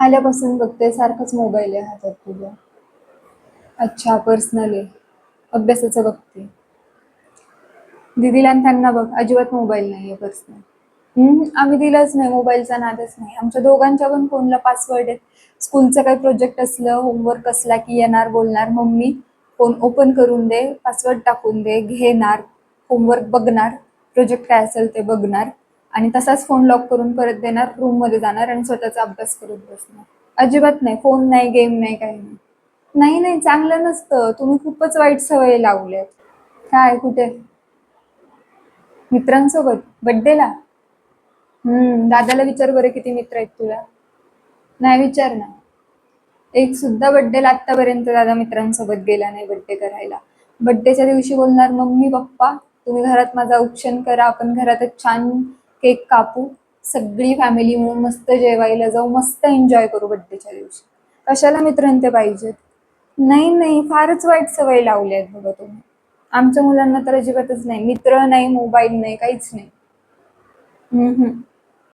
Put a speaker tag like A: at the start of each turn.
A: आल्यापासून बघते सारखंच मोबाईल आहे हातात तुझ्या. अच्छा, पर्सनल आहे. अभ्यासाचं बघते. दीदीला आणि त्यांना बघ, अजिबात मोबाईल नाहीये पर्सनल. आम्ही दिलंच नाही, मोबाईलचा नादच नाही. आमच्या दोघांच्या पण फोनला पासवर्ड आहे. स्कूलचं काही प्रोजेक्ट असलं, होमवर्क असला की येणार, बोलणार, "मम्मी फोन ओपन करून दे, पासवर्ड टाकून दे." घेणार, होमवर्क बघणार, प्रोजेक्ट काय असेल ते बघणार आणि तसाच फोन लॉक करून परत देणार, रूममध्ये जाणार आणि स्वतःचा अभ्यास करत बसणार. अजिबात नाही. फोन नाही, गेम नाही, काही नाही. नाही, नाही, चांगलं नसतं. तुम्ही खूपच वाईट सवयी लावल्यात. काय, कुठे? मित्रांसोबत? बड्डेला? दादाला विचार बरं किती मित्र आहेत तुला? नाही, विचार ना. एक सुद्धा बड्डेला आत्तापर्यंत दादा मित्रांसोबत गेला नाही बड्डे करायला. बड्डेच्या दिवशी बोलणार, "मम्मी, पप्पा तुम्ही घरात माझं औक्षण करा. आपण घरातच छान केक कापू. सगळी फॅमिली मिळून मस्त जेवायला जाऊ. मस्त एन्जॉय करू बड्डेच्या दिवशी." कशाला मित्र ते पाहिजेत? नाही, नाही. फारच वाईट सवय लावली आहेत बघा तुम्ही. आमच्या मुलांना तर अजिबातच नाही. मित्र नाही, मोबाईल नाही, काहीच नाही. हं, हं.